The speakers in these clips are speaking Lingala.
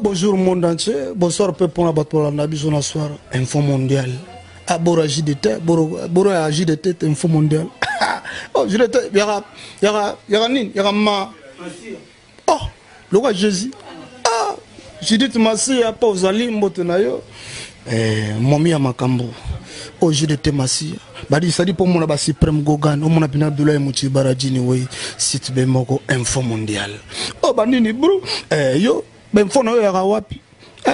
Bonjour monde entier, bonsoir peuple pour la bataille nabi zona soir info mondial. Abora JDT, bora JDT info mondial. Oh JDT yara nin yara ma. Oh le roi Jésus. Ah JDT masi ya pa uzali mbote na yo. Momi ya makambo. Oh JDT masi. Badi sadi pour mon ba suprême Gogan, o mon apina Abdoulaye Mouti Baradini we site be moko info mondial. Oh banini bro. Yo ben fono ya wapi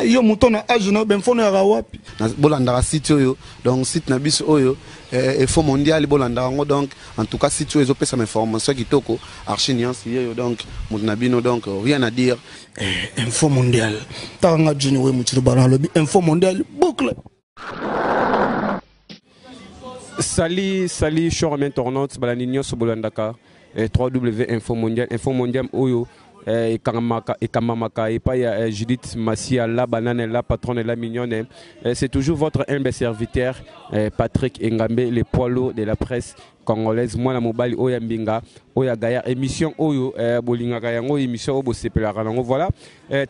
yo mutona ajuna ben fono ya wapi bolanda site yo donc site na biso oyo info mondial bolanda ngo donc en tout cas site yo pesa information kitoko archiniance yo donc mutna bino donc rien à dire info mondial tanga jini we mutiro baralo info mondial boucle. Sali chor tournante balanigno so bolandaka 3W info mondial oyo et Kamamaka et pas Judith Massia, la banane, la patronne, la mignonne. C'est toujours votre humble serviteur Patrick Ngambe, les poids lourds de la presse congolaise. Moi la mobile Oya Mbinga, Oya Gaya, émission Oyo, Bolinga Gayango, émission Obo Sepelarango. Voilà,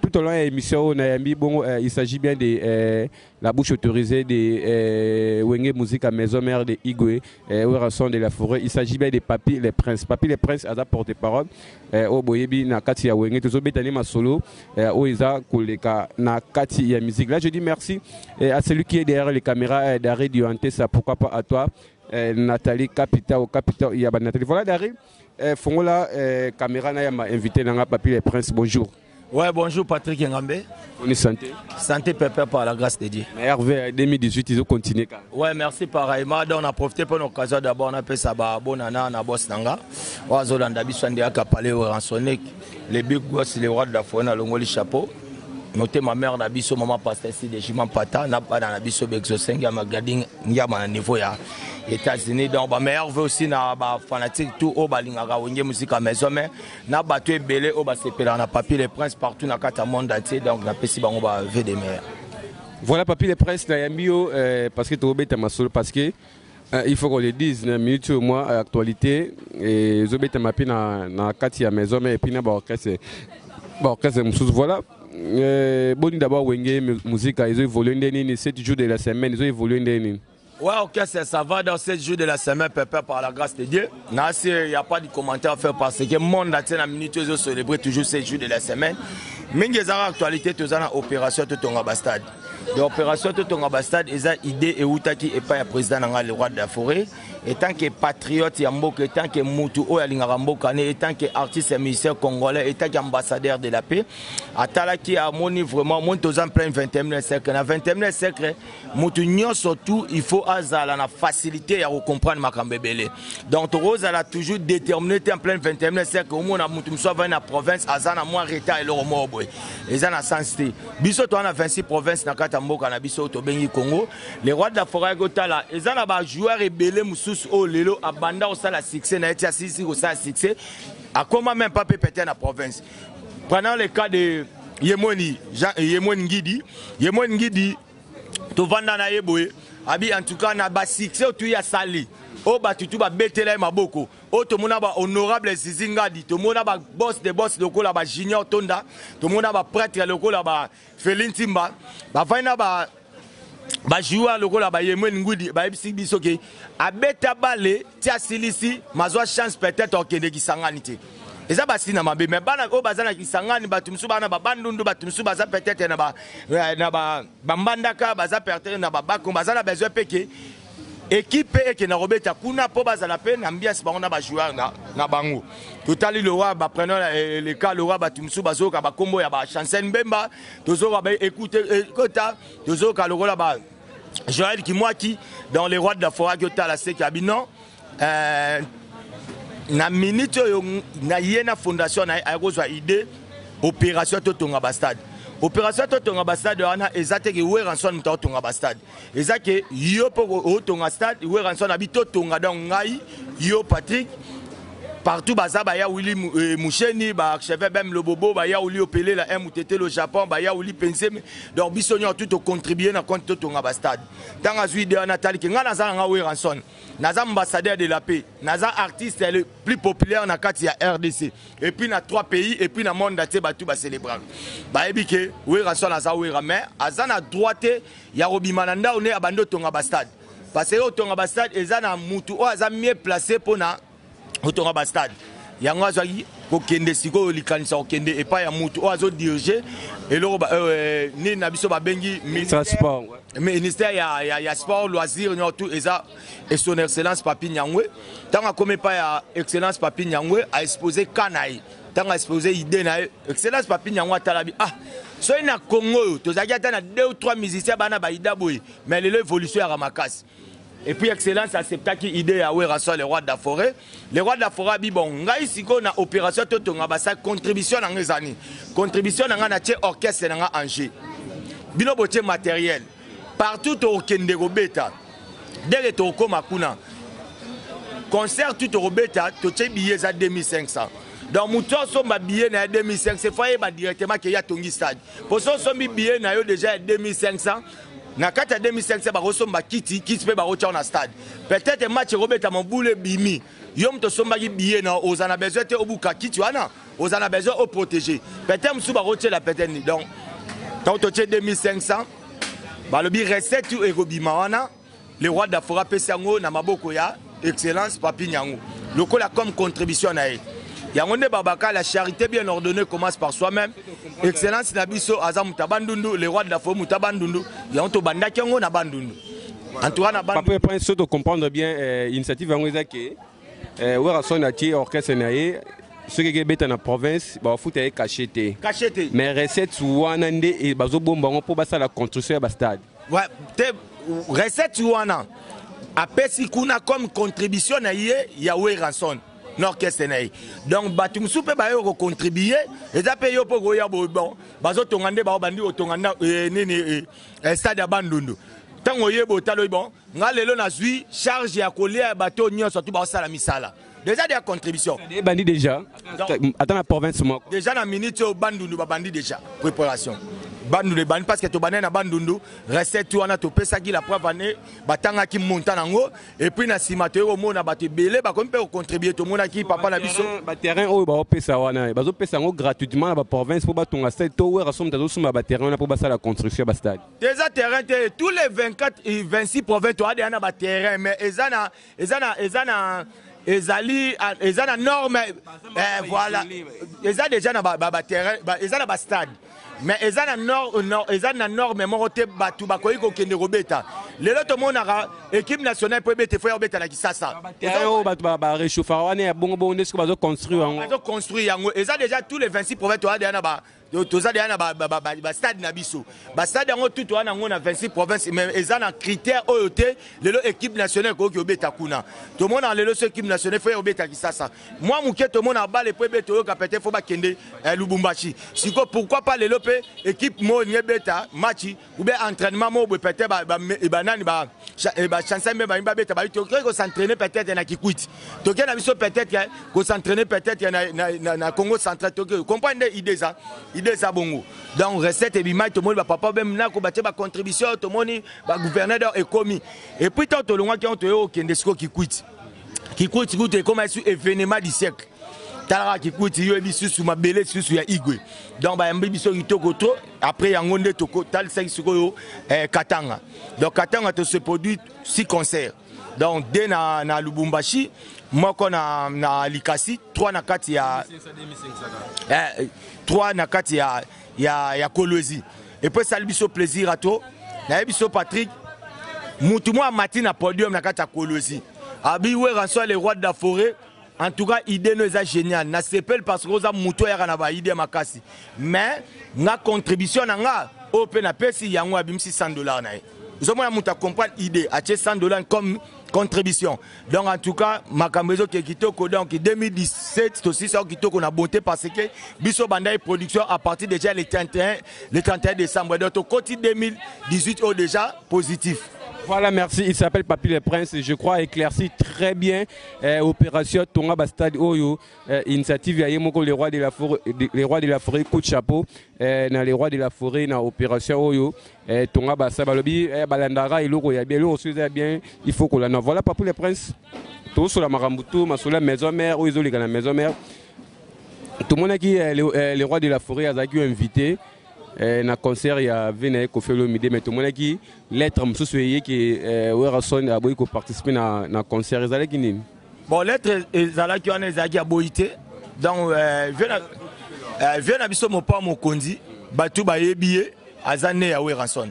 tout au long de l'émission, bon, il s'agit bien de la bouche autorisée de Wenge Musique à Maison Mère de Igwe, Ouerasson de la Forêt. Il s'agit bien des Papy les Princes. Papy les Princes à porte-parole. Oboyebi na kati ya Wenge, tous betani ma solo, Oiza Koleka na kati ya musique. Là, je dis merci à celui qui est derrière les caméras d'Arrêt du ça pourquoi pas à toi. Nathalie Capita au Capita Yaba Nathalie. Voilà Dari, Fongola caméra n'a m'a invité dans Papy les Princes. Bonjour. Ouais, bonjour Patrick Ngambe. On est santé. Santé pépère par la grâce de Dieu. Mais Hervé 2018 ils ont continué. Ouais, merci pareillement. Donc on a profité pour l'occasion d'abord on a fait ça bonana na boss nanga. Wazolanda bisande akapale au rançonné les big boss les rois de la faune à l'ongoli chapeau. Noté ma mère Nabiso, maman pasteur ici de Jiman Pata, n'a pas dans Nabiso Bexo 5, il y a ma gardine, il y a mon niveau ya États-Unis. Donc, ma mère veut aussi na fanatique tout au Balingaga, Wenge musique à maison, mais n'a pas tué belé au Basépé, on a Papy les Princes partout dans le monde entier, donc n'a pas si on va ver des meilleurs. Voilà Papy les Princes, là, Yambio, parce que tu as oublié ma soul, parce que il faut qu'on le dise, une minute au moins, actualité, et Zobé Tamapi na Kati à maison, mais puis n'a pas orchestre, voilà. Bon d'abord Wenge musique ils ont évolué 7 jours de la semaine ils ont évolué. Ouais, ok, ça va dans 7 jours de la semaine, pépère par la grâce de Dieu. Il n'y a pas de commentaire à faire parce que le monde a la minute ils ont célébré toujours 7 jours de la semaine. Mais il y a actualité tout ça opération tout en Bastade. L'opération tout en Bastade ils ont idée et outaki et pas le président dans le roi de la forêt. Et tant que patriote Yamboka, et tant que Moutou Oyalingaramboka, et tant que artiste et musicien congolais, et tant qu'ambassadeur de la paix, à Talaki a moni vraiment, mon en plein 21e siècle. Dans le 21e siècle, Moutou surtout, il faut la facilité à comprendre ma cambébélé. Donc, Rose a toujours déterminé en plein 21e siècle, au moins, Moutou soit dans la province, Azana moins retard et le Romoboué. Et ça n'a sensité. Biso, tu as 26 provinces, dans Katamboka, na Biso, Tobengi, Congo. Les rois de la forêt, Gotala, et ça n'a joueur et belé Moussou. Oh lelo abanda au sala succès na etia sisi au sala succès a comment même pas péter la province. Prenons le cas de Yemoni Ngidi to vanda na yeboye abi en tout cas na ba succès tu ya sali o ba tutu ba betela maboko o to mona ba honorable Zizingadi to mona ba boss lokola ba junior Tonda to mona ba prêtre lokola ba Felin Timba ba vaina ba joueur lokola ba Yemoni Ngudi ba ebisi biso ke abeta bale tia silisi mazwa chance peut-être okende kisanganité eza basi na mabe mais bana o bazana kisangani batumsu bana ba bandundu batumsu baza peut-être na ba bambandaka baza peut-être na ba bako bazana besoin peke équipe et na robeta kuna po bazala pe na ambiance bango na ba joueur na bango totali le roi ba prenons le cas le roi batumsu bazoka ba kombo ya ba Chansen Bemba tozoka ba écouter kota tozoka le roi ba Joël Kimwaki dans les rois de la forêt qui la seki abinon na minute na yena fondation na akozwa idée opération totonga bastade opération totonga bastade wana ezate ke weranson mta totonga bastade ezake yo po otonga stade weranson abi totonga donc ngai yo Patrick partout baza baya Willy Moucheni ba chef même le bobo baya Willy Opelé la MTT le Japon baya Willy Pensé donc bisonyo tout contribuer na compte to nga stade tanga zui de Nathalie ki nga naza nga Weranson naza ambassadeur de la paix naza artiste le plus populaire na kati ya RDC et puis na 3 pays et puis na monde ate batu ba célébrer ba ebike Weranson naza Werame azana droite ya Robimananda on est abando to nga stade parce que to nga stade ezana mutu o aza mieux placé pour na autonga bastade yango azaki kokende siko likanisa kokende et pas ya mutu o azo diriger et le ni na biso ba bengi sport ministère ya sport loisir no tout eza et son excellence Papi Nyangwe tanga comme pas ya excellence Papi Nyangwe a exposé kanai tanga exposé idée na excellence Papi Nyangwe talabi so na Congo tozaki ata na 2 ou 3 musiciens bana ba ida boy mais l'évolution ya Ramakasi. Et puis excellence accepta qui idée à Weranson les rois de la forêt. Les rois de la forêt bi bon ngai siko na opération toto nga basa contribution na ngezani. Contribution na nga na tie orchestre na nga Angers. Bino botie matériel. Partout au kende robeta. Dès to koma kuna. Concert tout robeta to tie billet za 2500. Donc mouton so ma billet na 2500 c'est foyer ba directement que ya tongi stade. Pour so mi billet na yo déjà 2500. Na kata 2005 ba rosomba kiti pe ba rocha na stade peut-être match Robert Amboule bimi yom to somba ki billet na ozana besoin te obuka kiti wana ozana besoin au protéger peut-être msu ba rocha la peut-être donc quand to 2500 ba le bi recette et robima wana le roi d'Afora pesango na maboko ya excellence Papi Nyangwe lokola comme contribution na Yangonde Babaka, la charité bien ordonnée commence par soi-même. Excellence Nabiso, Azam Mutabandundu, les rois de la forêt Mutabandundu, Yanto Bandakiango Nabandundu. En tout cas, Papa, pour essayer de comprendre bien l'initiative Angozaki, Weranson a tiré orchestre naïe, ce qui est dans la province, bah foot est caché. Caché. Mais recette ouanande et bazo bomba pour passer la construction à stade. Ouais, recette ouana. Après si kuna comme contribution naïe, ya Weranson. L'orchestre donc batum soupe ba yo contribuer et ça paye pour goya bon bazo tongande ba bandi otonganda nini stade ya Bandundu tango yebo talo bon nga lelo na zui charge ya coller bateau nyonso tout ba sala misala déjà des contributions des bandits déjà attends la province moi déjà na minute au Bandundu ba bandi déjà préparation Bandundu bandi parce que to banana Bandundu recette wana to pesa ki la preuve année batanga ki monta nango et puis na simateo mona batu belé ba comme peut contribuer to mona ki papa na biso ba terrain o ba pesa wana bazo pesa ngo gratuitement na ba province pour batonga stade to wera som tazo suma ba terrain pour basa la construction ba stade déjà terrain tous les 24 et 26 provinces to ada na ba terrain mais ezana ezana norme voilà eza déjà na ba terrain ezana ba stade mais ezana ezana norme morote batu bakoyi ko kende robeta lelo to monaka équipe nationale pour bete faut robeta na kisasa terrain batu ba réchauffer wana ya bongo bongo ndesiko bazo construire yango bazo construire yango eza déjà tous les 26 provinces to ada na ba toza déjà na ba stade na biso ba stade yango tout wana ngo na 26 provinces mais ezana critère oyote lelo équipe nationale ko obeta kuna to mona lelo ce équipe nationale faut obeta kisasa moi muke to mona balle pour bete yo kapete faut ba kende Lubumbashi siko pourquoi pas lelo équipe mo nyebeta match ou bien entraînement mo peut-être banani ba chanson me ba beta ba to ko s'entraîner peut-être na Kikwit to na biso peut-être ko s'entraîner peut-être na Congo central to comprendre idée ça bongo donc recette et bimai to moni ba papa même na ko batie ba contribution to moni ba gouverneur et commis et puis to longa ki on to kende siko Kikwit goute comme un événement du siècle Tara Kikwiti yo ebisu su mabele susu ya Igwe donc ba yambi biso kitoko trop après yango nde toko tal 5 sikoyo Katanga donc Katanga to se produit 6 concerts donc deux na Lubumbashi moko na Likasi 3 na kati ya 3 na kati ya Kolwezi et puis ça biso plaisir à to na biso Patrick mutu mo matin na podium na kati ya Kolwezi abi Weranson les rois de la forêt. En tout cas, l'idée nous est géniale. Na sepel parce que nous avons muto ya na ba idée makasi. Mais na contribution nga open na pesi yango abimsi $100 na. Vous avez muta comprendre idée a $100 comme contribution. Donc en tout cas, makambezo ke kitoko donc 2017 aussi ça kitoko na bonté parce que biso bandai production à partir déjà le 31 décembre donc côté 2018 déjà positif. Voilà, merci. Il s'appelle Papy le Prince. Je crois éclairci très bien opération Tonga Bastad Oyo. Initiative ya Yemoko, les rois de la forêt, coup de chapeau. Dans les rois de la forêt, dans opération Oyo. Tonga Bastad Balobi, Balandara, il y a bien, il faut qu'on la. Voilà, Papy le Prince. Tout sur la Marambutu, sur la maison mère, où ils ont la maison mère. Tout le monde qui est les rois de la forêt, a invité. Dans le concert, il y a Véné Kofelo Mide, mais tout le monde qui lettre qui Werason a participé dans le concert. Bon, lettre qui a boité. Donc, viens à Bisso, mon père, mon condi, Batou Bayebiye, Azane à Werason.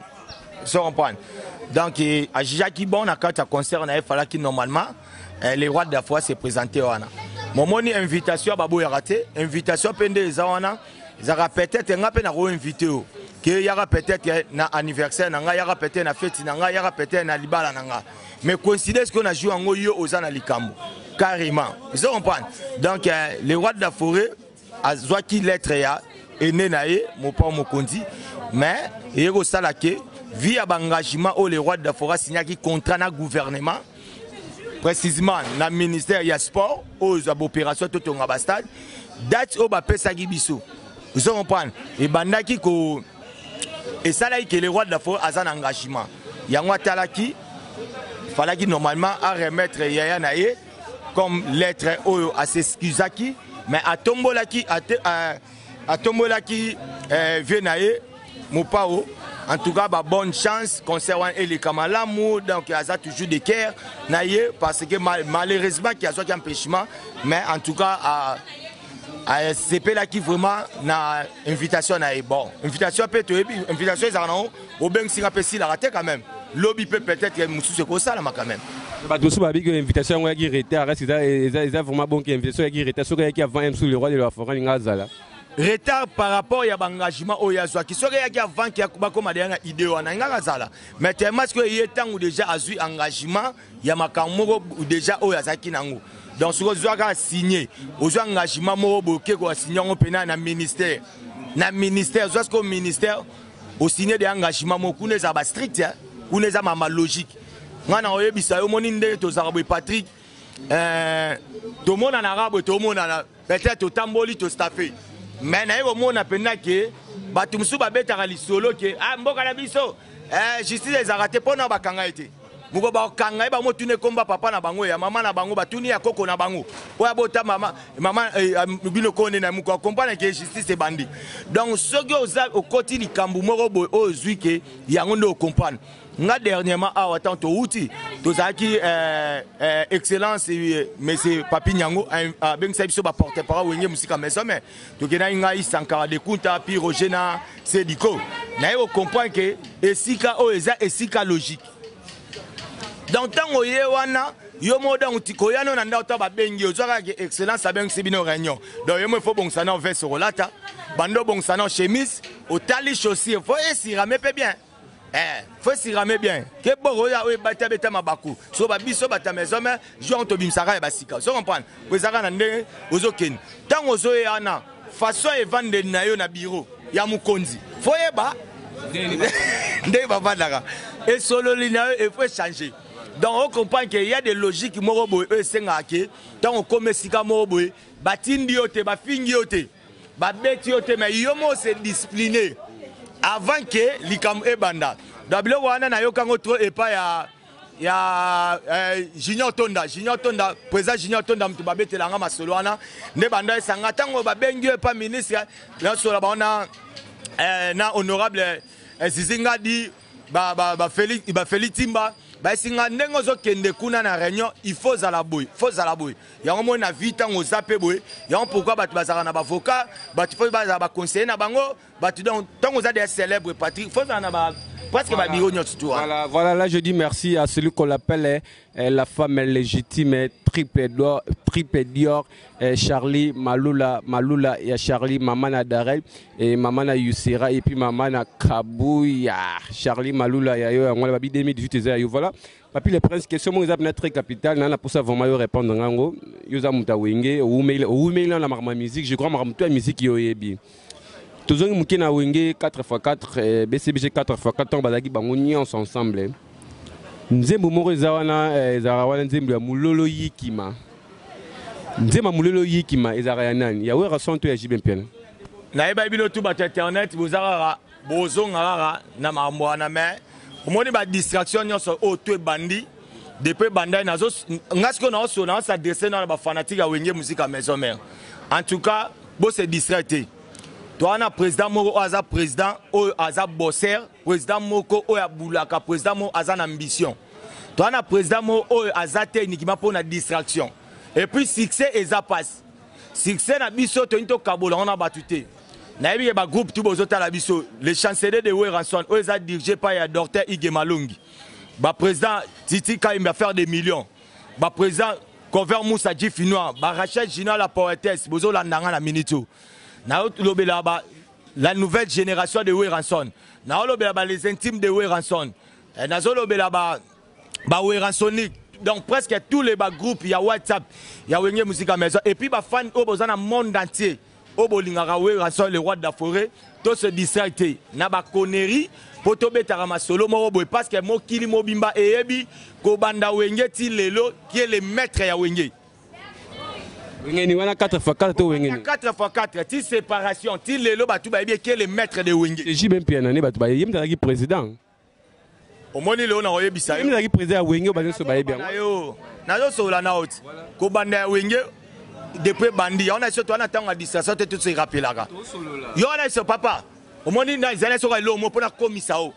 Ça comprend. Donc, à Jacques Bon, à quand concert, on a fallu que normalement, les rois de la foi se présentaient. Mon moni invitation à Babou Yarate, invitation Pende Zawana. Ils aura peut-être un peu invité qu'il y aura peut-être un anniversaire, il y aura peut-être une fête, il y aura peut-être un libala. Mais considère ce qu'on a joué en Oyo aux Analikambo. Carrément. Ils comprennent. Donc, les rois de la forêt, à Zouaki lettre est né naé, mon père Mokondi, mais il y a aussi via l'engagement où les rois de la forêt signent un contrat dans le gouvernement, précisément dans le ministère du sport, aux opérations de Tonga Bastad, date au Bapé Sagibiso. Vous comprenez? Et bandaki ko et ça là que les rois de la forêt ont un engagement. Yango talaki fallait qu'il normalement à remettre Yaya Naye comme lettre à s'excusaki mais à tombolaki Venaye Mopao en tout cas bonne chance concernant les Kamalamu donc il y a toujours des cœurs Naye parce que malheureusement qu'il y a un empêchement mais en tout cas c'est là qui vraiment na invitation na bon invitation peut être invitation ils en ont au ben si rapesi la raté quand même lobby peut-être monsieur c'est comme ça là quand même bah tout ça babi que invitation qui retard reste ils vraiment bon qui invitation qui retard ce qui avant sur le roi de la forêt ngazala retard par rapport à l'engagement au yazwa qui serait qui avant qui a comme derrière idée wana ngazala mais tellement que il est temps où déjà a eu engagement il y a makamoko déjà au yazaki nango. Donc, si vous avez signé, vous avez engagement, vous avez signé dans le ministère. Dans le ministère, vous avez ministère, vous signé des engagements, vous avez strict, vous avez logique. Moi, je suis Patrick, tout le monde en arabe, tout le monde en peut-être au tamboli, tout staffé. Mais il y a des gens qui solo qui ah, justice les raté pour nous bakanga mugo ba kanga ba mo tune komba papa na bango ya mama na bango ba tuni ya koko na bango oya bota mama bino kone na muko comprendre que justice est bandi donc ce que oza au côté du kambu moko boy o zuike yango ndo comprendre nga dernièrement a attend to outi to zaki excellence monsieur Papi Nyango ben sa biso ba porter parole wenge musika maison mais to kena ngai Sankara de Kunta puis Rogena Sediko na yo comprendre que esika o eza esika logique. Dans le temps où il y a yo moda utikoyano na ndauta ba bengi ozaka excellence abeng sibino réunion donc yo faut bon sana veste rolata bando bon sana chemise au tali chaussure faut esiramer bien faut esiramer bien ke boro ya we bata beta mabaku so ba biso bata maison mais jo on to bimsaka ba sika so comprendre kozaka na ndenge ozoken tant ozo yana façon e vendre na yo na bureau ya mukonzi faut yeba ndé baba daka et solo lina il faut changer. Donc on comprend qu'il y a des logiques morobo e sengake tant on comme sika morobo batindi yote ba fingi yote ba beti yote mais yomo se discipliner avant que likam e banda dabilo wana na yokango trop et pas ya Junior Tonda président Junior Tonda mtu babetela nga masolo wana ne banda esanga tango ba bengi e pas ministre là sur la bana na honorable Zizinga di ba Félix Timba ba singa ndengo zo kende kuna na réunion il faut zalaboy yango mo na vita ngo zape boy yango pourquoi batu bazaka na avocat batu faut baza ba conseiller na bango batu donc tant aux a des célèbres Patrick faut na ba presque ba biro nyot tout. Voilà, là je dis merci à celui qu'on appelle la femme légitime triple d'or Charlie Malula il y a Charlie Mamana Darel et Mamana Yusera et puis Mamana Kabouya Charlie Malula il y a on va 2018 voilà papi le prince question moi ils très capital na pour ça vraiment répondre ngango yoza mutawenge ou mail na marma musique je crois marma toute musique yo yebi toujours mukina wenge 4x4 BCBG 4x4 on bazaki bango nyons ensemble nzembo moko eza wana nzembo ya mulolo yikima. Nzembo mulolo yikima ezaka ya nani? Ya wera son to ya JB Mpiana. Na yeba bino tu ba internet bozara bozonga na mambo na me. Omoni ba distraction nyonso o to bandi. Depuis banda nazo ngasko na oso na s'adresser na ba fanatique ya wenge musique à maison mère. En tout cas, bo se distraité. Toi na président moko aza président o aza bosser, président moko o ya bulaka, président mo aza ambition. Toi na président mo o aza uniquement pour la distraction. Et puis succès eza passe. Succès na biso to into kabola on a batuté. Na yebi ba groupe tout bozota la biso, les chanceliers de Weranson o eza dirigé par ya Dr Ige Malungi. Ba président Titi Kaim va faire des millions. Ba président Cover Moussa Djifinois, ba Rachel Gina la poétesse, bozo landanga na minito. Na lobela ba la nouvelle génération de Weranson. Na lobela ba les intimes de Weranson. Na lobela ba Weransonic. Donc presque tous les groupes, il y a WhatsApp, il y a Wenge Musique à Maison. Et puis ba fan au besoin dans le monde entier. Au Bolingara Weranson, le roi de la forêt, tout se distracté. Na ba connerie. Poto betarama solo morobo parce que mo kili mobimba eyebi ko banda wenge ti lelo qui est le maître ya wenge. Wenge ni wana 4x4 to wenge ni. 4x4 ti séparation ti lelo batu ba ebi qui est le maître de wenge. C'est JB Mpiana ne batu ba yim tala ki président. Omoni leo na oyebisa yo. Yim tala ki président wenge ba so ba ebi. Na yo so la na oti. Ko banda wenge depuis bandi on a surtout on attend à distraction tout se rappelera. Yo na so papa. Au moins, il y a des gens qui ont commissaire.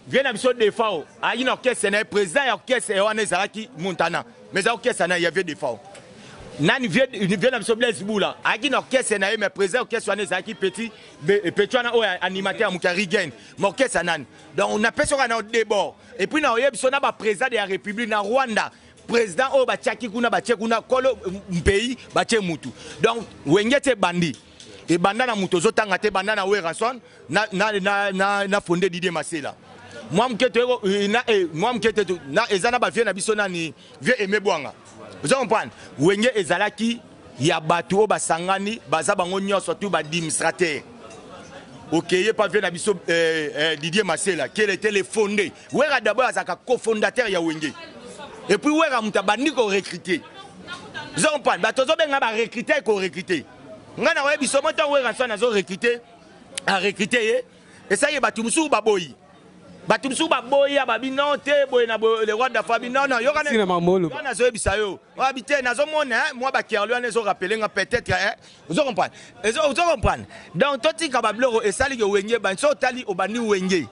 Viens à biso défaut. Ah, il y a orchestre, il y a président, il y a orchestre, il y a Montana. Mais l'orchestre, il y a défaut. Nani vient à biso Blaise Boula. Ah, il y a orchestre, il y a président, orchestre, il y a petit, petit animateur, il y a Rigen. Mais orchestre, donc on a personne qui a débord. Et puis, il y a président de la République, dans Rwanda. Président, oh, Bachaki Kuna, Bachekuna, Kolo, pays, Bachemutu. Donc, Wengete Bandi. Et bandana mutozo tangate bandana Weranson na fondé Didier Masela. Moi m'kete na ezana ba vie na biso nani vie aimé boanga. Vous comprenez? Wenge ezalaki ya batu o basangani baza bango nyonso tu ba administrateur. OK, il pas vie na biso Didier Masela qui était le fondé. Wera d'abord azaka cofondateur ya Wenge. Et puis Wera mutabandi ko recruter. Vous comprenez? Batozo benga ba recruter ko recruter. Ngana wa biso monta Weranson azo recruter et ça y est batumsu baboyi ababinote boy na le roi da fabi non yo kana zo ebisa yo habité nazo mona moi ba kerlo anezo rappeler nga peut-être vous comprenez donc toti ka babloro et sali yo wenge banso tali obani wenge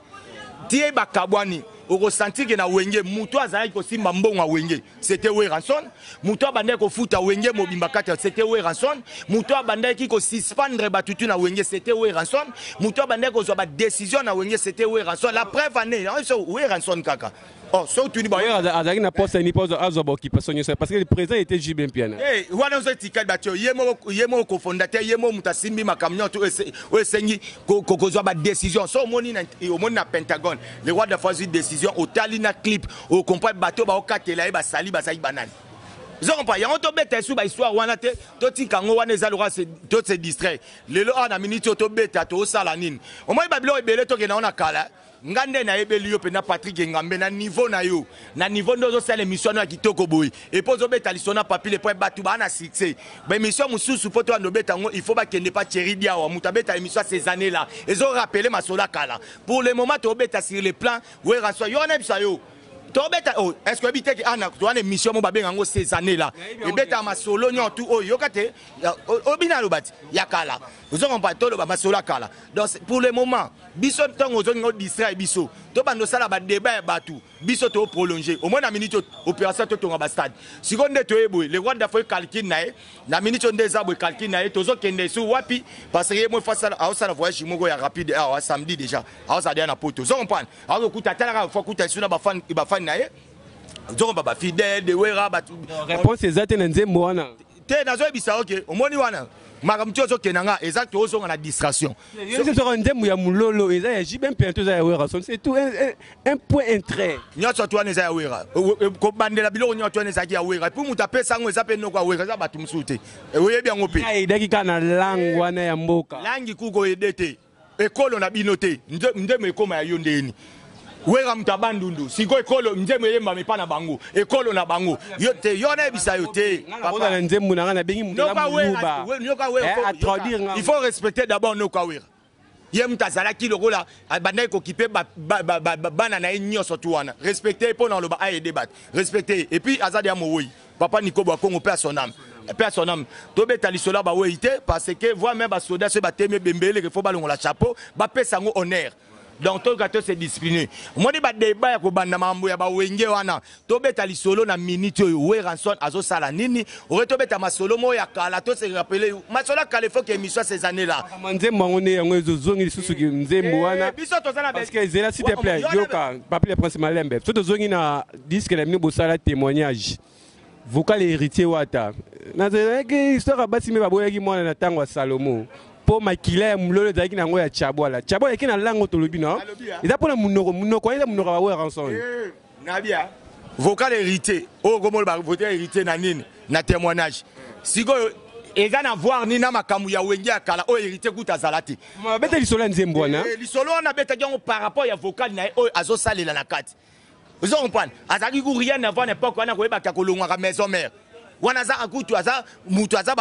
tie bakabwani au ressenti que na wenge muto azali ko simba mbongo wenge c'était Weranson muto abandaki ko futa wenge mobimba kata c'était Weranson muto abandaki ko suspendre batutu na wenge c'était Weranson muto abandaki ko zo ba décision na wenge c'était Weranson la preuve année Weranson kaka. Oh, surtout ni bayo azaki na poste ni poste azo ba occupation parce que le président était JB Mpiana. Eh, wana zo tikal batio yemo cofondateur yemo mutasimbi makamnyo to esengi ko zo ba décision so moni na Pentagone le roi de faire une décision au talina clip au comprendre bateau ba okatela ba sali ba sai banane. Ils ont pas y a on to beta sou ba histoire wana te to tikango wana ezalora to se distrait lelo ana minute to beta to sala nini au moins babilo ebele to ke na ona kala ngande na ebeli yo pena Patrick Ngambe na niveau ndozo sala émission na kitoko boy et pozo beta lisona papi le point batu ba na succès ba émission mususu poto ando beta ngo il faut ba kende pas Thierry Diawa mutabeta émission ces années là ils ont rappelé masola kala pour le moment to beta sur le plan Weranson yo na bisa yo to beta oh est-ce que habite ki ana to ana émission mo ba benga ngo ces années là et beta masolo nyo tout oh yo kate obina lo bati yakala vous ont pas to lo ba masola kala donc pour le moment biso ntongo zo ngo distrait biso to bando sala ba débat batu biso to prolonger au moins na minute opération to tonga ba stade seconde to eboy le roi d'affaire calcul na minute ndeza boy calcul na to zo kende su wapi parce que moi face à ça la voyage mo ya rapide à samedi déjà à ça na poto zo comprendre à ko kuta tala fa kuta su na ba fan na ye zo ba fidèle de wera ba réponse exacte na nzembo wana te nazo ebisa OK au moins wana makamti ozo kenanga exact ozo na distraction c'est sur un ndembo ya mulolo eza ya JB Mpiana to za ya Weranson c'est tout un point un trait nyoto to wana za ya wera ko bandela biloko nyoto wana za ya wera puis muta pesa ngo eza pe noko wera za batu musute oyebi yango pe ai daki kana langue wana ya mboka langi kuko edete ekolo na binote ndemo ekoma ya yondeni wera mutabandundu siko ekolo nzembo yemba mepana bango ekolo na bango yo te yo na bisa yo te papa na nzembo na ngana bengi mutala muluba il faut respecter d'abord nos kawera yem tazala ki lokola banda ekokipe bana na nyoso tu wana respecter pour dans le ba et débat respecter et puis azadi amowi papa Nico Bakongo père son âme tobe talisola ba weite parce que voit même ba soda se ba teme bembele que faut balongo la chapeau ba pesa ngo honneur. Donc tout gâteau c'est discipliné. Moi di ba débat ya ko banda mambo ya ba wenge wana to beta li solo na minute yo we ranson azo sala nini ore to beta masolo mo ya kala to se rappeler masolo kala faut que émission ces années là. Nzembo ngone yango ezozongi lisusu ki nzembo wana parce que zela s'il te plaît yoka papi le prince Malembe to zongi na disque la mini bosala témoignage vocal héritier wata na zeke histoire basi me baboya ki mwana na tango Salomo po makila mulolo zaki na ngo ya chabwala chabwala ki na lango tolobi no eza pona munoko eza munoko ba ranson nabia vocal héritier o gomo ba voter héritier na nini na témoignage siko eza na voir ni na makamu ya wenge akala o héritier kuta zalati beta lisolo nzembo na lisolo na beta jango par rapport ya vocal na o azo salela na kati. Vous comprenez? Azaki ku rien avant n'importe quoi na ko eba kolongwa ka maison mère. Wana za akutu aza mutu aza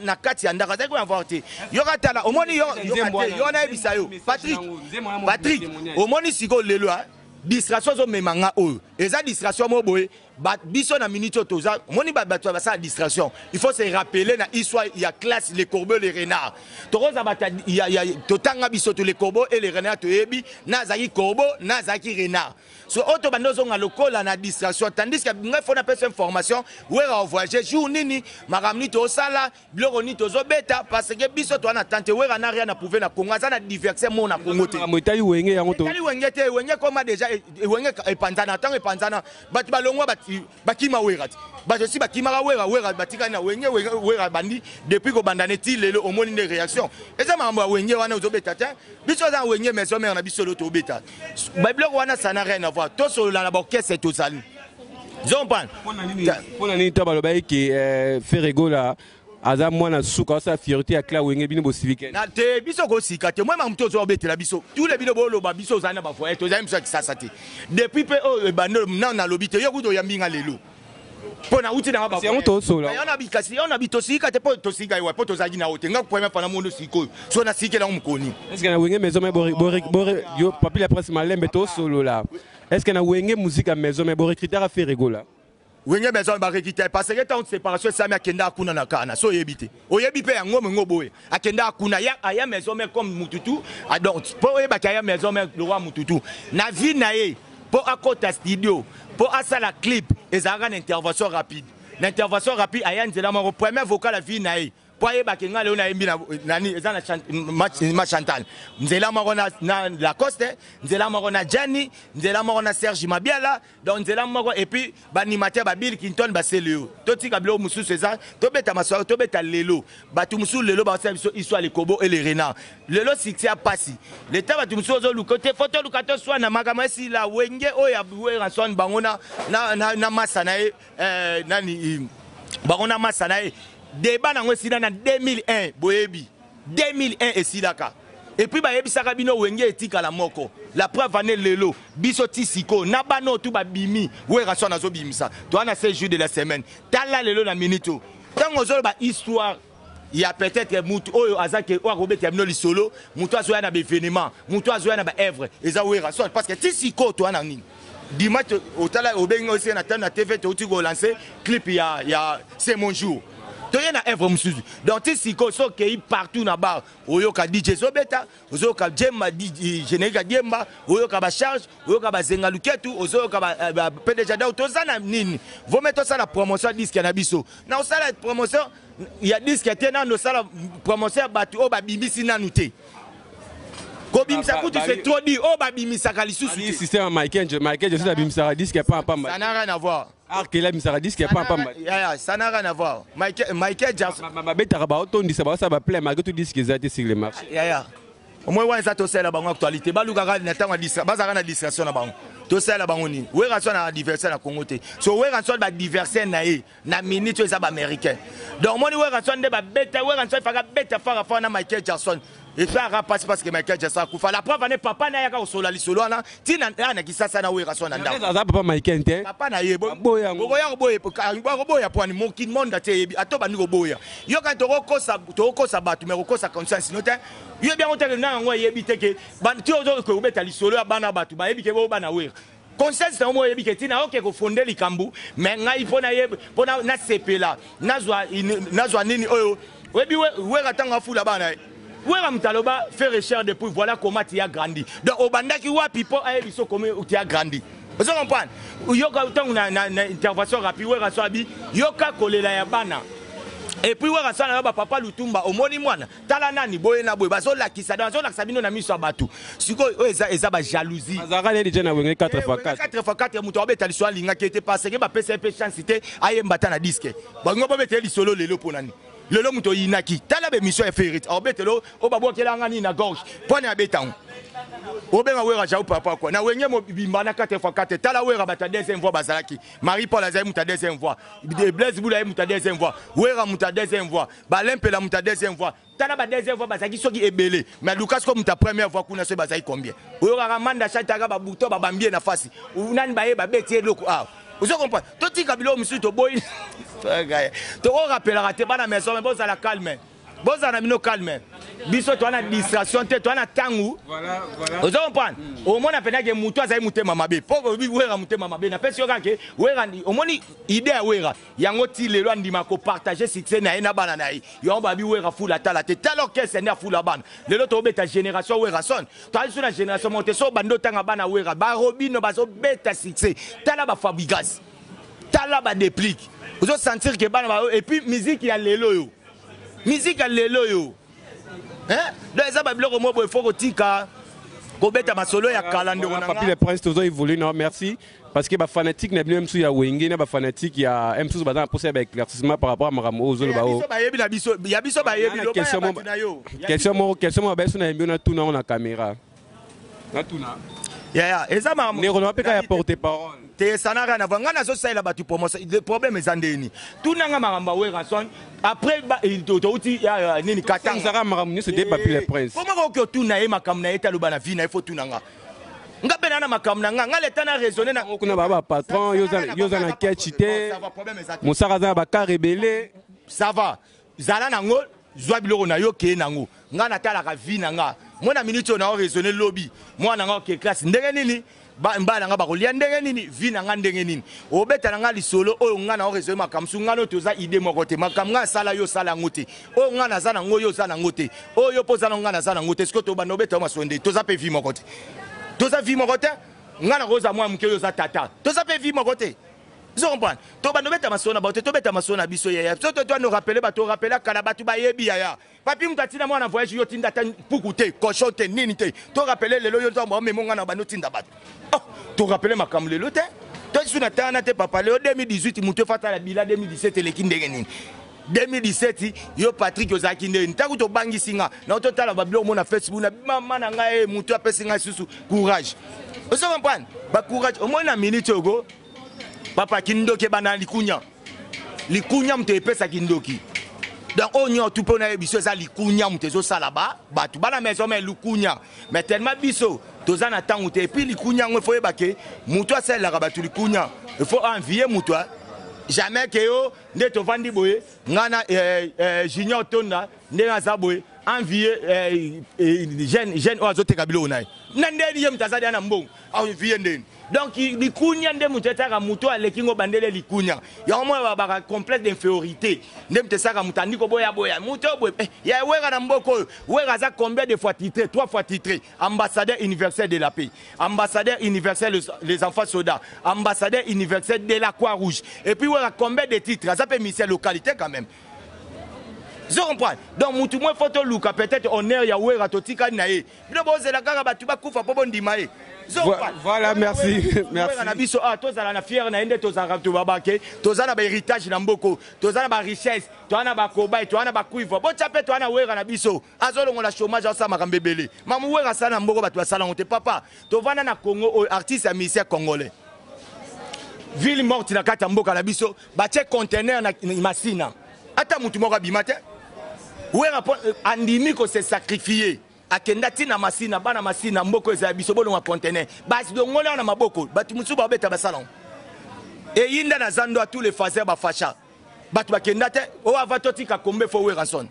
na kati ya ndaka azaki ko inventé. Yoka tala omoni yo na ebisa yo. Patrick omoni siko lelo distraction zo memanga oyo. Eza distraction mo boye biso na minute toza omoni bato ba sa distraction. Il faut se rappeler na histoire il y a classe les corbeaux les renards. Tokoza bata il y a totanga biso les corbeaux et les renards to ebi na zaki corbeau na zaki renard. So auto bandozo nga lokola na distraction tandis que nga faut na personne formation wera voyager jour nini maramni to sala biloko ni to zo beta parce que biso to na tante wera na rien na pouvoir na Congo za na diverser mon na Congo te motali wenge yango to motali wenge te wenge koma déjà wenge epanzana tango epanzana bati balongwa bakima wera bato si bakima wera batika na wenge wera bandi depuis ko bandane ti lelo omoni ne réaction eza mambo ya wenge wana zo beta te biso za wenge maison mère na biso lo to beta ba biloko wana ça n'a rien à voir tout sur la boquette c'est tout ça zompan pona nini to baloba ki Ferrego la aza mwana suka sa fierté ya Cla wenge bino bo civique na te biso ko sika te moi mamto zo betela biso tous les bino bolo ba biso za na ba foyer to za mso ki sasa te depuis pe o bando na lobite yo kuto yambinga lelo pona uti na ba c'est to solo yana bikasi yana bitosika te po to sika yo po to za gina ote nga premier pana mondo siko so na sike la mkoni est-ce que na wenge maison mais yo papi la presse Malembe to solo là est-ce que na wenge musique à maison mais bo recruter à Ferrego là wenge maison ba recruter parce que tant séparation ça mais akenda akuna na kana so yebite oyebi pe yango mengo boye akenda akuna ya aya maison mais comme mututu donc po yeba kaya maison mais le roi mututu na vie na ye po akota studio pour ça la clip et ça a une intervention rapide. L'intervention rapide aya nzela mo premier vocal la vie nae. Pour y bakenga le na embi na nani eza na match Chantal. Nzela mo na la Coste, nzela mo na Gianni, nzela mo na Serge Mabiala, donc nzela mo et puis ba animateur ba Bill Clinton ba Seleo. To tika bilo musu ça, to beta maso to beta lelo. Ba tu musu lelo ba ça histoire les Kobo et les renards. Lelo succès a passé. L'état ba tu musu zo lukote photo lukato soit na makama si la wenge o ya buwe ranson bangona na masana nani bangona masana débat dans le Sida en 2001 boyebi 2001 et Sidaka et puis bayebi sakabino wenge etika la moko la preuve année lelo biso tisiko na bano tu babimi we raso na zo bimisa to na 16 jours de la semaine tala lelo na minute tango zo ba histoire il y a peut-être mutu oyo azake o robete amno lisolo mutu azo na événement mutu azo na ba œuvre eza we raso parce que tisiko to na nini dimanche au tala obengo aussi na tana TV to tu go lancer clip ya c'est mon jour. Donc si so que partout na bar oyoka DJ Zobeta ozoka Jemba générique Jemba oyoka ba charge oyoka ba zenga luketu ozoka ba PDG da tozana nini vous mettez ça la promotion disque na biso na osala promotion il y a disque tena no sala promotion batu o ba bibisi nanu te Kobimisa kutu c'est trop dit oh ba bimisa kalisusu le système Michael je sais la bimisa disque pas ça n'a rien à voir. Ah, que là, ça dit qu'il n'y a pas ça n'a rien à voir. Michael Jackson. Ma bête a autant dit ça va plaire malgré tout dit qu'ils étaient sur le marché. Au moins, on a tout ça là dans l'actualité. Balugaga n'a pas dit ça. Bazara na distraction là-bas. Tout ça là-bas on y. Ouais, rançon na diverser na Congo te. So ouais rançon ba diverser na minute ça ba américain. Donc moi ouais rançon de ba bête, ouais rançon fa bête fa na Michael Jackson. et ça passe parce que Michael Jackson kufa la preuve ane papa na yaka osola lisolo ana tina na kisasa na wera so na ndako ça papa Michael te papa na ye boya boya po ani mokin monde te yebi atoba ni boya yo kan to kosa batu me kosa conscience no te yo bien on na ngo yebi te ke ban ti ozo ko ubeta lisolo ya bana batu ba yebi ke bo bana wera conscience na mo yebi ke tina oke ko fonde likambu me ngai pona ye pona na sepela nazwa nini oyo webi wera tanga fula bana Wera mtaloba fait recherche depuis voilà comment tu as grandi. Donc au bandaki wa pipo a biso comment tu as grandi. Vous comprenez? Yoka tant na intervention rapide wera so abi yoka kolela ya bana. Et puis wera sana ba papa lutumba omoni mwana tala nani boye na boye bazo la kisada bazo la sabino na miso abatu. Siko eza ba jalousie. Azara les déjà na wenge 4x4. 4x4 muto obeta liswa linga qui était passé que ba PCP chancité aye mbata na disque. Bango bobeta lisolo lelo ponani. Lelo muto yinaki tala be mission eférite obetelo obabo kelanga ni na gorge pone abetan obenga wera ja papa quoi na wenye mo bimbana 4x4 tala wera bata deuxième fois bazalaki Marie Paul azai muta deuxième fois de Blaise Boula muta deuxième fois wera muta deuxième fois balempela muta deuxième fois tala ba deuxième fois bazaki soki ebele mais Lucas comme muta première fois kuna so bazai combien wera ramanda chataga ba buto ba bambie na fasi nani ba ye ba betie loko ah vous comprenez tout ti kabilo musu to boy to rappellera te bana maison mais boza la calme boza na mino calme biso to na distraction te to na tangu voilà vous comprenez au moins apena ke mutu azai mutema mabe poko bi wera mutema mabe na pesi yoka ke wera ni omoni idée wera yango ti lelo ndima ko partager succès na ena bana na yo ba bi wera fula tala te talo ke se na fula bana lelo to beta génération wera son to ali sur la génération monte so bando tanga bana wera ba robino bazo beta succès tala ba Fabrigas tala ba déplique vous allez sentir que bana et puis musique ya lelo yo musique ya lelo yo hein donc ça ba biloko mo bo faut kotika ko beta masolo ya kalande on a papi le prince toujours évolué non merci parce que ba fanatique na bien msu ya wenge na ba fanatique ya msu ba dans poser avec éclaircissement par rapport à maramo ozolo ba o ya biso ba yebi lo ba yo question mo ba so na mbio na tuna on a caméra na tuna ya eza ma ne on peut porter parole te sanara na vanga na so saila batu promotion le problème ezandeni tunanga maramba wera son après to uti ya nini katanga sara maramu se débat le prince comment ko tuna e makam na eta lobana vina il faut tunanga ngabe na makam na nga leta na raisonner na kuna baba patron yoza na ketchite musara za ba ka rebelle ça va zala nango zwa biloko na yo ke nango nga na tala ka vina nga mona minute na raisonner lobby mwana nga ke classe ndenge nini mbala nga bakolia ndenge nini vina nga ndenge nini obeta nga lisolo oyo nga na rezo makamsu nga no toza idée moko te makam nga sala yo sala ngote oyo nga na zana ngoyo zana ngote oyo poza nga na zana ngote siko to bano beta masonde toza pe vi moko te toza vi moko te nga na roza mwa mke yo za tata toza pe vi moko te vous comprenez to bano beta masona ba to beta masona biso ya so to no rappeler ba to rappeler kala batu ba yebi ya papi mutatina mwana voyage yo tinda ta pukute cochon te nini te to rappeler lelo yo to mo nga na bano tinda batu to rappeler makam lelo te to su na tana te papa leo 2018 mutu fata la bila 2017 le kindenge nini 2017 yo Patrick Ozaki ndeni taku to bangi singa na to tala babilo mo na Facebook na mama na nga mutu apesi nga susu courage vous comprenez ba courage au moins na minute ogo papa kindoki bana likunya mte pesa kindoki donc onyo tout pona biso za likunya mte zo sala ba batu bana maison mais likunya mais tellement biso toza na tangu te puis likunya ngo foye bake muto asela ka batu likunya il faut envier muto jamais que yo nde to vandi boye ngana junior tonda nde ngaza boye envier jeune ozo te kabilo nai nandeni yem tazadi na mbongo envier ndeni donc likunya nde mutetaka muto alekingo bandele likunya ya mo ba complexe d'infériorité nde mutesaka mutandi ko boya muto boy ya wera na mboko wera za combien de fois titré 3 fois titré ambassadeur universel de la paix ambassadeur universel les enfants soldats ambassadeur universel de la Croix-Rouge et puis wera combien de titres ça peut misser localité quand même. Je comprends. Donc mutu mo photo luka peut-être honneur ya wera totika na ye bino bozela kaka batu bakufa po bondima ye. Voilà, merci. Merci. On a biso tozala na fier na ende tozala to babake, tozala ba héritage na mboko, tozala ba richesse, toana ba kobai, toana ba kuiva. Bo chape toana wera na biso. Azolongo la chômage asa makambebele. Mamu wera sana mboko batu basala ngote papa. Tovana na Congo artiste musicien congolais. Ville morte na kata mboka na biso, ba che conteneur na masina. Ata mutu moko bimate. Wera andimi ko se sacrifier. akenda tina masina bana masina mboko eza biso bolonga conteneur basi dongola na maboko batu musu ba beta basalon et yinda na zando à tous les phasers ba facha batu bakenda te o avatoti ka kombe fo weranson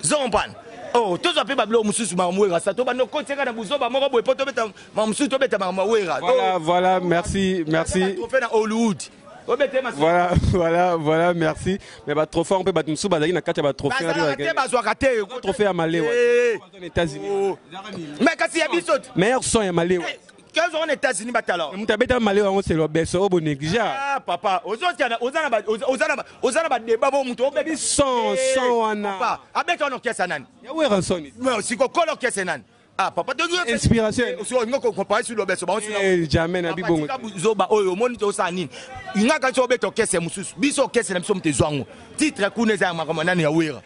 zompan oh tous appelé bablo mususu ma mwera ça to bando koteka na buzoba moko boy poto beta ma mususu to beta ma wera voilà merci trophée na Hollywood. Voilà, merci. Mais bah trophée on peut battre musu bazaki na kati ba trophée trophée à Malé aux États-Unis. Mais kasi ya biso meilleur son ya Malé. 15 ans aux États-Unis batalo. Mutabeta Malé on c'est le beso au bonégligé. Ah papa, ozana ba débat bo muto obebi son wana. Papa, abeta on orchestre nan. Ya wera son. Mais si ko orchestre nan. Ah papa de inspiration. On compare sur le beso ba on jamais na bibongo. Zoba oyo moni to sanini. Inga ka cho beto orchestre mususu. Biso orchestre na biso mte zwango. Titre kuneza ya makamana ya wera.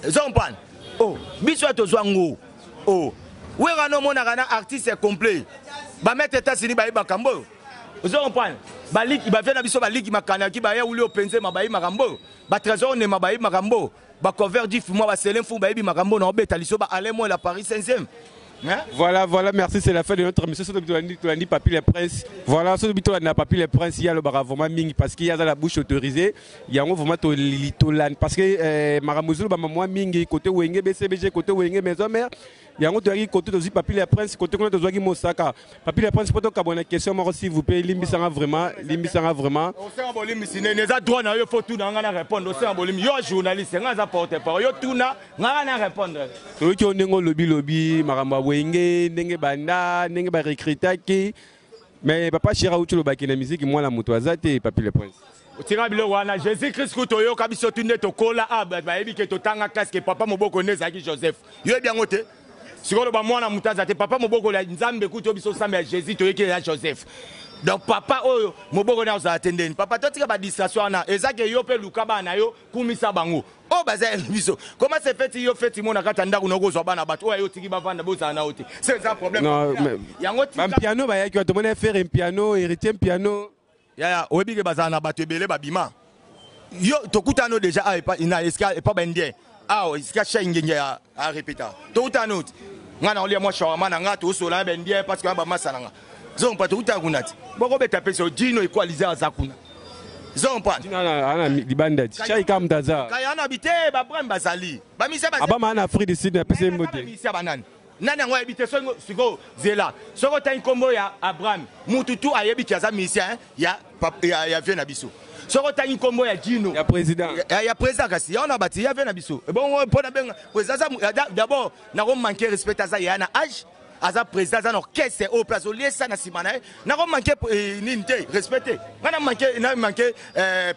Zompan. Oh, biso to zwango. Oh. Wera no mona kana artiste complet. Ba mettre États-Unis ba ibakambo. Vous comprenez? Ba liki ba vena biso ba liki makana ki ba ya uli openze mabayi makambo. Ba trésor ne mabayi makambo. Ba cover du moi ba selin fu ba ibi makambo na obeta liso ba aller moi la Paris 5e. Voilà, merci, c'est la fin de notre émission. Sur Papi les Princes. Voilà, sur le Papi les Princes, il y a le vraiment ming parce qu'il y a la bouche autorisée. Il y a vraiment l'itolan parce que Maramouzou, moi ming côté Wenge, BCBG, côté Wenge, maison mère. Il y a un autre côté de Papi les Princes, côté de Zouagi Mosaka. Papi les Princes, peut-être qu'à question, moi s'il vous plaît, Limbisanga vraiment. On sait en volume, si n'est pas droit, il faut tout dans la répondre. On sait en volume, yo journaliste, on a porté par yo tout na, on a répondre. Ceux qui ont lobby, Maramba Wenge, Nenge Banda, Nenge Barikritaki. Mais papa Chira Oucho Baki la musique, moi la motoisate et Papi les Princes. Jésus-Christ, Koutoyo, Kabiso Tunde, Tokola, Abba, Baby, Totanga, Casque, Papa Moboko, Nezaki, Joseph. Yo bien noté. Si on va moi, Papa Moboko, la Nzambe, Kouto, Biso Sam, Jésus, Toyeke, Joseph. Donc, Papa, oh, Moboko, n'a pas attendu. Papa, toi, tu as pas distraction, Ezak, Yope, Lukaba, Nayo, Kumisa Bango. Oh, Bazel, Biso. Comment c'est fait, yo fait, Timon, Katanda, ou Nogo, Zabana, Bato, et Otiki Bavana, Bozana, c'est un problème. Non, mais. Un piano, il y a tout le monde faire un piano, héritier un piano. Ya, Obi, Bazana, Batebele, Babima. Yo, Tokutano déjà, ina, et pas Bendien. Ah, il y a Schengen à répéter. Tout un autre. Ngana olia moi shawarma na ngatu sola bendie parce que ba masala. Zompa tout un kunati. Boko beta peso dino equaliser azakuna. Zompa. Ana libanda. Chai kam daza. Kaya ana habité ba brem bazali. Ba misa ba. Aba mana Afrique du Sud na pese mbote. Misa banane. Nani ngo habité siko zela. Soko ta inkombo ya Abraham. Mututu ayebi kiaza misia ya vient na biso. Soko ta inkombo ya Dino. Ya président. Ya président kasi ya on a bâti ya vient na biso. Bon pona benga président d'abord na ko manquer respect à ça ya na âge. Aza président za orchestre au place au lieu ça na simana na ko manquer ninte respecter. Na manquer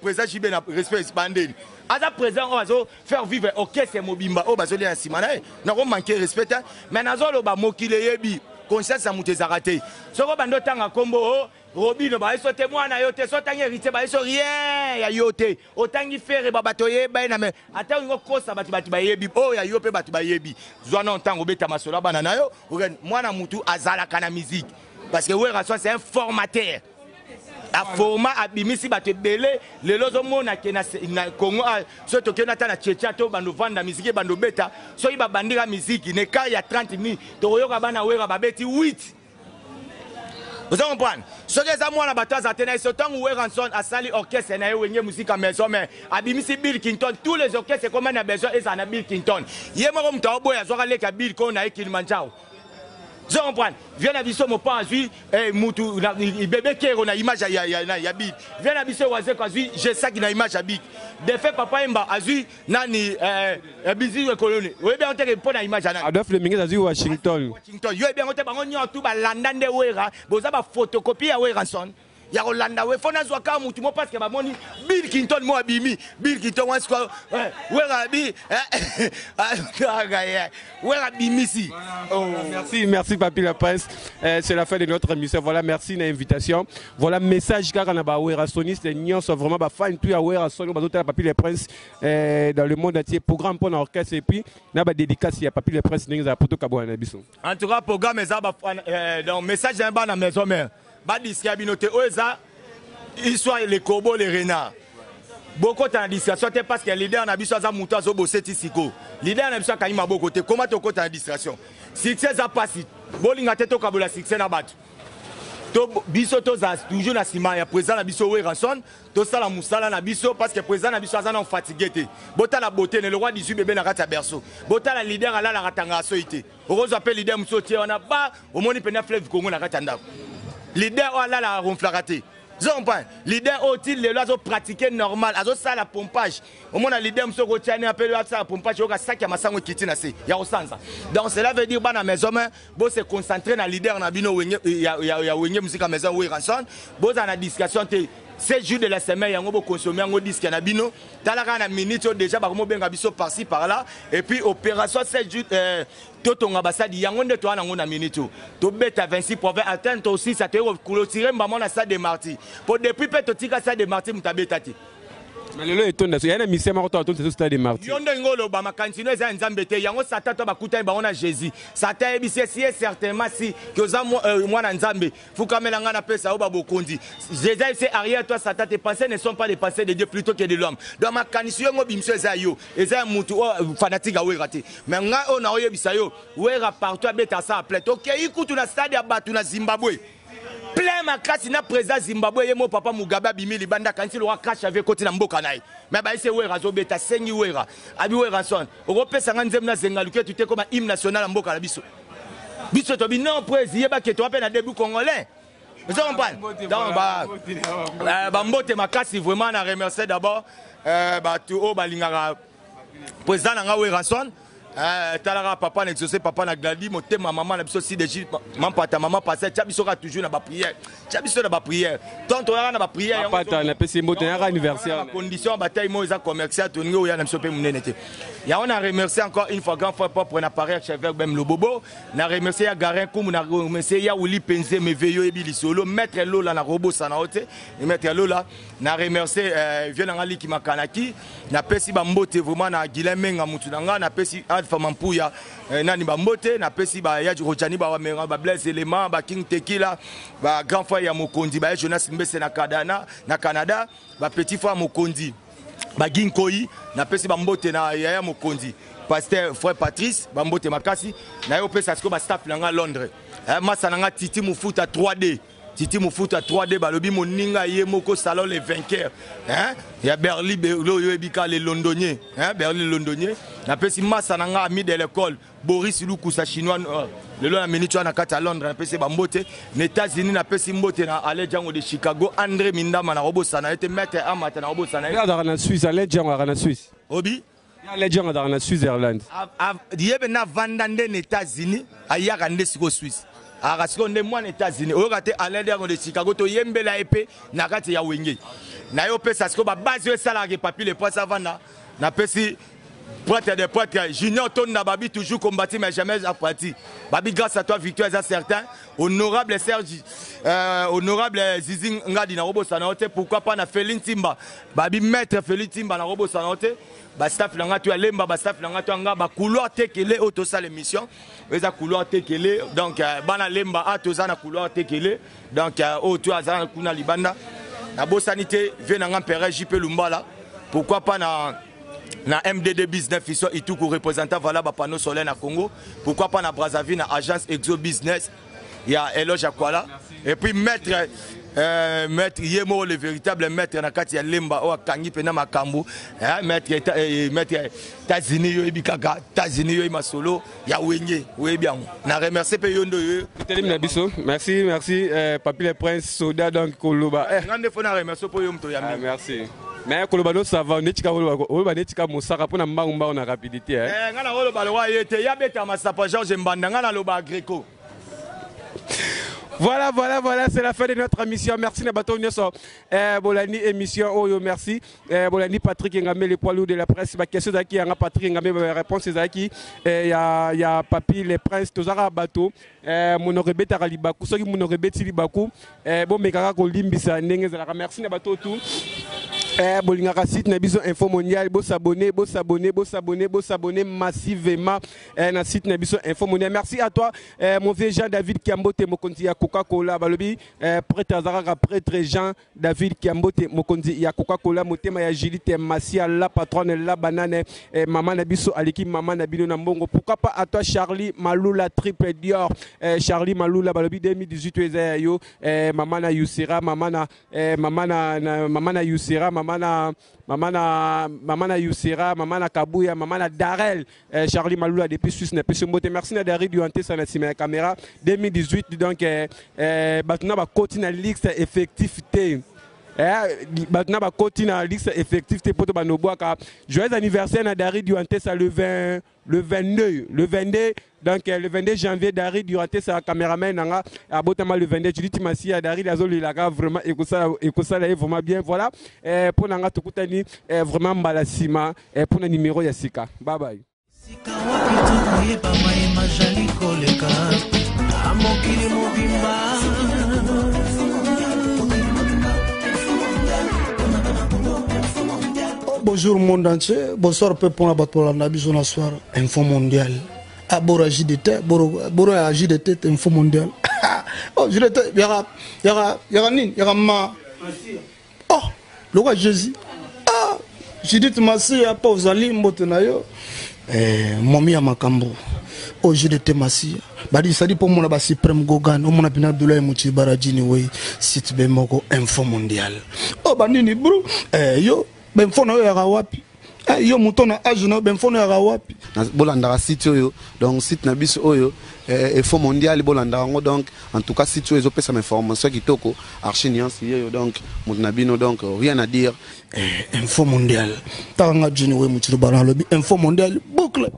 président JB na respect bandeni. Aza président on va faire vivre orchestre mobimba au bazo lieu simana na ko manquer respect mais nazo lo ba mokile yebi conscience à muteza raté. Soko bando tanga kombo Robino ba eso témoin yote so tangi hérité ba eso rien ya yote otangi faire ba batoye ba na me ata ngo kosa bati ba yebi oh ya yope bati ba yebi zwana ntango beta masola bana nayo mwana mutu azala kana musique parce que ouais raison c'est un formateur a format abimisi bate belé le lozo mona ke na Congo so to ke na tana checha to bando vanda musique bando beta so iba bandira musique ne ka ya 30 000 to yoka bana wera ba beti 8. Vous comprenez? Ce que ça moi la bataille à tenir ce temps où Ranson a sali orchestre na yenge musique à maison mais abimisi Bill Clinton tous les orchestres comme on a besoin et ça na Bill Clinton. Yemo comme ta boya zo aller ka Bill qu'on a Kilimanjaro. Vous comprenez? Viens à biso mo pas azui mutu bébé kero na image ya Bill. Viens à biso waze ko azui je sais qu'il na image ya Bill. De fait papa Mba azui nani bizi colonie. Oui bien on te répond na image na. Adolphe Lemingue azui Washington. Yo bien on te bango nyotu ba landande wera boza ba photocopie ya Ranson. Ya Rolanda we fona zwa ka mutu mo parce que ba moni Bill Clinton mo abimi Bill Clinton wa square wera bi wera bimisi. Merci Papi la presse. C'est la fin de notre émission. Voilà, merci de l'invitation. Voilà message car on a ba wera soniste nion sont vraiment ba fan tout ya wera son ba d'autres Papi les princes dans le monde entier programme pour l'orchestre et puis na ba dédicace ya Papi les princes ninga poto kabo na biso. En tout cas programme ça ba donc message d'un ba na maison mère. Badis qui a binoté Oeza, histoire les corbeaux, les renards. beaucoup de distraction parce que leader na biso za muto azo bosser tisiko leader na biso kayima boko te comment to kota distraction succès za passi bolinga te to kabola succès na batu to biso to za toujours na sima ya président na biso we ranson to sala musala na biso parce que président na biso aza na fatigué te bota la beauté ne le roi 18 bébé na kata berceau bota la leader ala la katanga soité orozo appelle leader musotie on a ba au moni pena fleuve Congo na kata ndako leader ala la ronflaraté leader au-il les lois pratiquer normal azo ça la pompage au moins leader monsieur Rotiane appelle ça la pompage au sac ya masango kitina c'est ya osanza donc cela veut dire bana maison bo se concentrer na leader na bino wenge ya wenge musique maison we ranson bo za na discussion te 7 jours de la semaine yango bo consommer yango disque na bino talaka na minute déjà ba mo benga biso par-ci par là et puis opération 7 jours totonga basadi yango nde to ana ngona minute to beta 26 provinces atteindre aussi ça te clôturer maman na ça de marti pour depuis pe to tika ça de marti mutabeta ti mais le etonda so yana misema ko to to stade de marti yondo ngolo ba makantino eza nzambe te yango satan to bakuta ba ona Jésus satan ebisi certainement si que za mwana nzambe fukamela nga na pesa oba bokondi Jésus c'est arrière toi satan tes pensées ne sont pas les pensées de Dieu plutôt que de l'homme donc makanisi yango bimso eza yo eza mutu fanatique a wérate mais nga ona oyebisa yo wera partout abeta ça plaît OK ikutu na stade ya batu na Zimbabwe plein makasi na président Zimbabwe yemo papa Mugabe abimi libanda kanti lo crash avec côté na mboka nayi mais ba ise wera zo beta sengi wera abi wera son europesa nga nzem na zengaluke tu te comme hymne national mboka na biso biso to bino président ba ke to appelle na début congolais vous comprenez donc ba mbote makasi vraiment na remercier d'abord ba tu o balingara président nga wera son talara papa na exaucé papa na gladi motema maman na biso si déjà maman pata maman passé tia biso ka toujours na ba prière tia biso na ba prière tonto na ba prière pata na pesi mbote na anniversaire condition bataille mo eza commercial to ngo ya na biso pe munene te ya on a remercié encore une fois grand frère pour appareil chef même le bobo na remercier ya garin comme na remercier ya Willy Penze meveyo e bilisolo maître Lola na robo sana ote et maître Lola na remercier vient na ngali ki makanaki na pesi ba mbote vraiment na Guilherme mutu nga na pesi Alpha Mampuya nani ba mbote na pesi ba ya Rojani ba Wamera ba Blaise Element ba King Tequila ba grand frère ya Mokondi ba Jonas Mbese na Canada ba petit frère Mokondi ba Ginkoi na pesi ba mbote na ya Mokondi pasteur frère Patrice ba mbote makasi na yo pesa siko ba staff na Londres masa na Titi Mufuta 3D Titi Mufuta 3D balobi moninga ye moko salon les vainqueurs hein ya Berli yo ebika les londoniens hein Berli londonien na pesi masa nanga ami de l'école Boris Lukusa chinois le lo na minute na kata Londres na pesi ba mbote na États-Unis na pesi mbote na Ale Django de Chicago André Mindama na robo sana était maître amata na robo sana ya na Suisse Ale Django na Suisse obi ya Ale Django na Switzerland yebe na vandande na États-Unis ayaka nde siko Suisse arasiko nde mwana États-Unis oyo kate Alain Django de Chicago to yembela epé na kati ya wenge na yo pesa siko ba base yo sala ke papi le poisson vanda na pesi prêtre de prêtre Junior Tonda babi toujours combattu mais jamais apprenti babi grâce à toi victoire est certain honorable Serge honorable Zizi Ngadi na robo sanote pourquoi pas na Félix Timba babi maître Félix Timba na robo sanote ba staff langa tu alemba ba staff langa tu nga ba couloir tekele auto sale émission eza couloir tekele donc bana lemba ato za na couloir tekele donc auto azana kuna libanda na bo sanité venanga père JP Lumbala pourquoi pas na MDD Business Fiso et tout représentant voilà ba panneau solaire na Congo pourquoi pas na Brazzaville na agence Exo Business il y a Eloge Akwala et puis maître Yemo le véritable maître na kati ya lemba o kangi pena makambo maître États-Unis yo ebikaka États-Unis yo masolo ya wenye we bien na remercier pe yondo yo telim na biso merci papi le prince soda donc koloba ngande fona remercier po yo mto ya merci mais koloba no ça va netika koloba netika mosaka pona mbangu na rapidité ngana koloba lo wa yete ya beta masapa Georges Mbanda ngana loba Greco. Voilà, c'est la fin de notre émission. Merci Nabato Nyoso. Bolani émission, oh merci. Bolani Patrick Ngame, les poids lourds de la presse. Ma question d'aki, Patrick Ngame, ma réponse c'est d'aki. Il y a Papi, les princes, Tozara Bato, Monorebet Aralibaku, ceux qui Monorebet Silibaku. Bon, mais Kaka Kolimbisa, Nengezala. Merci Nabato tout. Bolingaka site na biso Info Mondial, bo s'abonner massivement na site na biso Info Mondial. Merci à toi mon vieux Jean-David Kiambote mokonzi ya Coca-Cola balobi prêtre azaraka prêtre Jean-David Kiambote mokonzi ya Coca-Cola motema ya Judith Massia la patronne la banane maman na biso aliki maman na bino na mbongo. Pourquoi pas à toi Charlie Malula triple Dior Charlie Malula balobi 2018 eza yo maman na Yusira maman na Yusira Maman na Yusira, maman na Kabuya, maman na Darel, Charlie Malula depuis Suisse na peso mbote. Merci na Dari du Ante sana sima caméra 2018 donc batuna ba continue liste effectivité. Batuna ba continue liste effectivité poto ba nobwaka. Joyeux anniversaire na Dari du Ante ça le 22 donc le 22 janvier Dari Durante sa caméraman nanga abotama le 22 Judith Massia Dari lazoli la vraiment et ça là vraiment bien voilà pour nanga tukutani vraiment mbalasima pour le numéro ya sika bye bye sika wapi to ba mai majali koleka amokili mobimba. Bonjour monde entier, bonsoir peuple pour la bataille na biso na soir Info Mondial. Bora JDT, Bora JDT Info Mondial. Oh JDT, yara nin, yara ma. Oh, le roi Jésus. Ah, Judith Massia pas aux ali mbote na yo. Momi ya makambo. Oh JDT Massia. Badi sadi pour mon ba suprême Gogan, o mon apina Abdoulaye Mouti Baradjini we site be moko Info Mondial. Oh banini bro, yo ben fono ya wapi. Yo mutona ajuna ben fono ya wapi. Bolanda site oyo donc site na biso oyo Info Mondial bolanda ngo donc en tout cas site oyo pesa information kitoko archiniance yo donc mutnabino donc rien à dire Info Mondial tanga jini we mutiro balalo Info Mondial boucle.